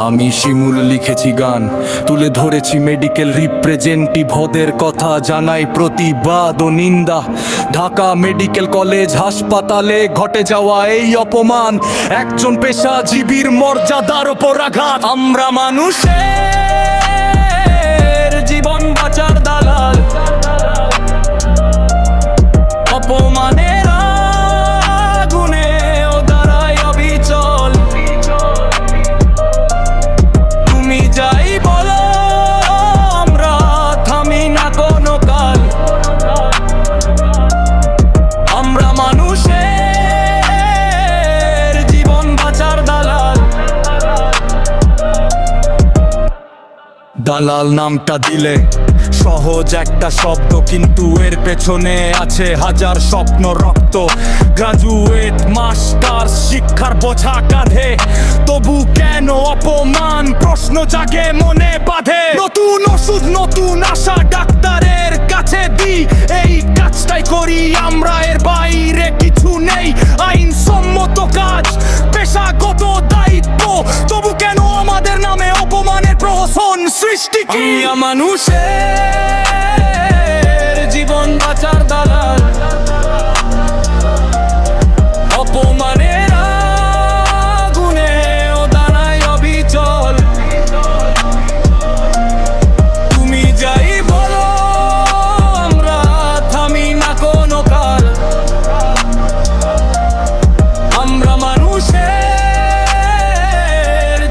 আমি শিমুল লিখেছি গান, তুলে ধরেছি মেডিকেল রিপ্রেজেন্টেটিভদের কথা, জানাই প্রতিবাদ ও নিন্দা। ঢাকা মেডিকেল কলেজ হাসপাতালে ঘটে যাওয়া এই অপমান, একজন পেশাজীবীর মর্যাদার ওপর আঘাত। আমরা মানুষের জীবন বাঁচার দালাল, অপমানের আগুনে ও দাঁড়ায় অবিচল। তুমি যাই বলো আমরা থামি না কোনো কাল। আমরা মানুষের জীবন বাঁচার দালাল। দালাল নামটা দিলে সহজ একটা শব্দ, কিন্তু এর পেছনে আছে হাজার স্বপ্ন, রক্ত। গ্রাজুয়েট মাস্টার শিক্ষার বোঝা কাঁধে, তবু কেন অপমান প্রশ্ন জাগে মনে বাঁধে। নতুন ওষুধ নতুন আশা ডাক্তারের কাছে দিই, এই কাজটাই করি আমরা, এর বাইরে কিছু নেই। আইনসম্মত কাজ পেশাগত দায়িত্ব, তবু কেন আমাদের নামে অপমানের প্রহসন সৃষ্টি? কি মানুষের জীবন বাঁচার দালাল, অপমানের আগুনে ও দাঁড়ায় অবিচল। তুমি যাই বলো আমরা থামি না কোনো কাল। আমরা মানুষের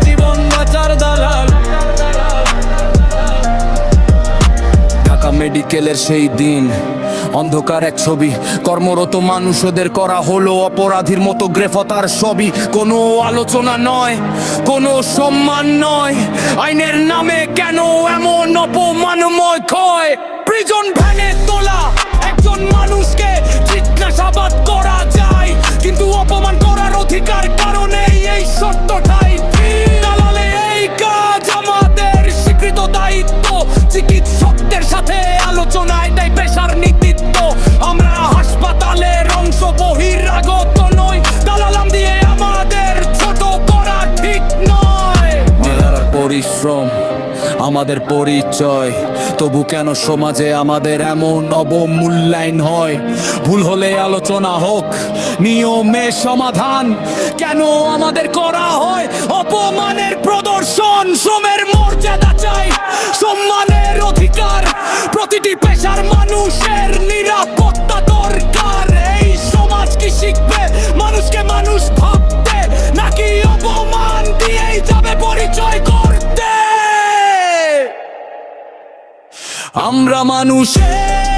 জীবন বাঁচার দালাল। ঢাকা মেডিকেলের সেই দিন, অন্ধকার এক ছবি, কর্মরত মানুষদের করা হলো অপরাধীর মতো গ্রেফতার সবই। কোনো আলোচনা নয়, কোনো সম্মান নয়, আইনের নামে কেন এমন অপমানময় ক্ষয়? প্রিজন ভ্যানে তোলা একজন মানুষকে জিজ্ঞাসাবাদ করা যায়, কিন্তু অপমান করার অধিকার কারণে এই সত্যটাই দালালে এই কাজ আমাদের স্বীকৃত দায়িত্ব। চিকিৎসকদের সাথে আলোচনা এটাই পেশার নীতিত্ব। আমরা হাসপাতালের অংশ, বহিরাগত নই। দালালাম দিয়ে আমাদের ছোট করা ঠিক নয়। পরিশ্রম আমাদের পরিচয়, তবু কেন সমাজে আমাদের এমন অবমূল্যায়ন হয়? ভুল হলে আলোচনা হোক, নিয়মে সমাধান, কেন আমাদের করা হয় অপমানের প্রদর্শন? শ্রমের মর্যাদা চাই, সম্মানের অধিকার, প্রতিটি পেশার মানুষের নিরাপত্তা দরকার। এই সমাজ কি শিখবে মানুষকে মানুষ ভাবতে, নাকি অপমান দিয়েই যাবে পরিচয় করতে? আমরা মানুষের